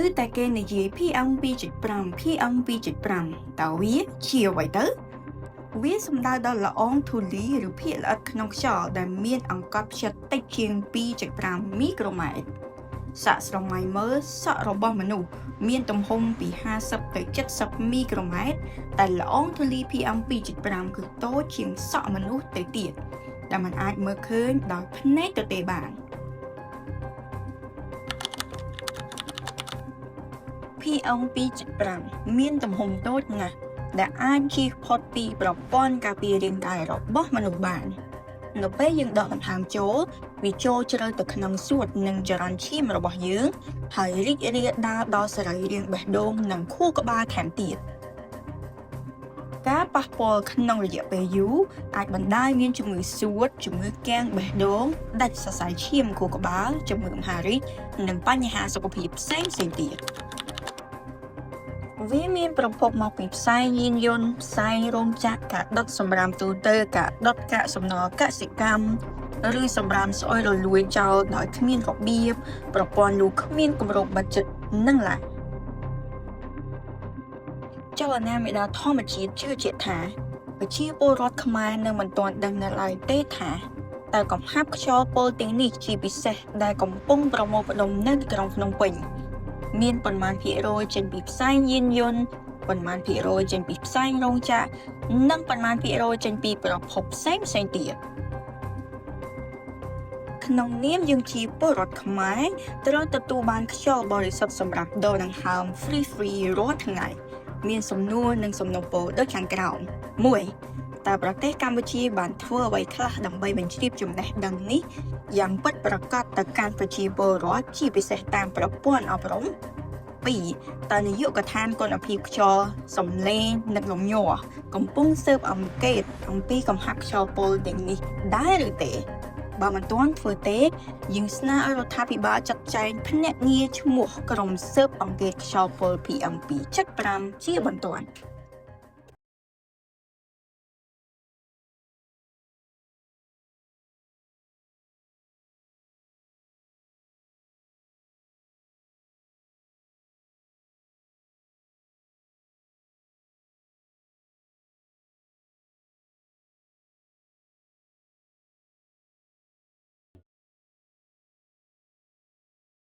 ឬតែគេនិយាយ PM 2.5 PM 2.5 តើវាជាអ្វីទៅវាសំដៅដល់ละអองធូលីឬភាគល្អិតក្នុងខ្យល់ដែលមានអង្កត់ផ្ចិតតិចជាង 2.5 មីក្រូម៉ែត្រសាកស្រមៃមើលសក់របស់មនុស្សមានទំហំពី50ទៅ70មីក្រូម៉ែត្រតែละអองធូលី PM 2.5 គឺតូចជាងសក់មនុស្សទៅទៀតដែលมันអាចមើលឃើញដោយភ្នែកទទេបានPM 2.5 មានទំហំតូចណាស់ដែលអាចជៀសផុតពីប្រព័ន្ធការពាររាងកាយរបស់មនុស្សបាននៅពេលយើងដកដង្ហើមចូលវាចូលជ្រៅទៅក្នុងសួតនិងចរន្តឈាមរបស់យើងហើយរីករាលដាលដល់សរីរាង្គបេះដូងនិងខួរក្បាលថែមទៀតការប៉ះពាល់ក្នុងរយៈពេលយូរអាចបណ្ដាលមានជំងឺសួតជំងឺគាំងបេះដូងដាច់សរសៃឈាមខួរក្បាលជំងឺមហារីកនិងបញ្ហាសុខភាពផ្សេងៗទៀតវាមានប្រភពមកពីផ្សែងយានយន្តផ្សែងរោងចក្រការដុតសម្រាមទូទៅការដុតកាកសំណល់កសិកម្មឬសម្រាមស្អុយរលួយចោលដោយគ្មានរបៀបប្រព័ន្ធលូគ្មានគម្របបិទជិតនិងឡាចលនាមេដាធម្មជាតិជឿជាក់ថាប្រជាពលរដ្ឋខ្មែរនៅមិនទាន់ដឹងនៅឡើយទេថាតើកំហាប់ខ្យល់ពុលទាំងនេះជាពិសេសដែលកំពុងប្រមូលផ្ដុំនៅទីក្រុងភ្នំពេញមានប៉ុន្មានភាគរយចេញពីផ្សែងយានយន្តប៉ុន្មានភាគរយចេញពីផ្សែងរោងចក្រនិងប៉ុន្មានភាគរយចេញពីប្រភពផ្សេងទៀតក្នុងនាមយើងជាពលរដ្ឋខ្មែរត្រូវទទួលបានខ្យល់បរិសុទ្ធសម្រាប់ដកដង្ហើម free រាល់ថ្ងៃមានសំណួរនិងសំណូមពរដូចខាងក្រោម 1. តើប្រទេសកម្ពុជាបានធ្វើអ្វីខ្លះដើម្បីបញ្ជ្រាបចំណេះដឹងនេះយ៉ាងពិតប្រាកដទៅកាន់ប្រជាពលរដ្ឋជាពិសេសតាមប្រព័ន្ធអប់រំ 2. តើនាយកដ្ឋានគុណភាពខ្យល់សំឡេងនិងលំញ័រកំពុងស៊ើបអង្កេតអំពីកំហាប់ខ្យល់ពុលទាំងនេះដែរឬទេបើមិនទាន់ធ្វើទេយើងស្នើឲ្យរដ្ឋាភិបាលចាត់ចែងភ្នាក់ងារឈ្មោះក្រុមស៊ើបអង្កេតខ្យល់ពុល PM 2.5 ជាបន្ទាន់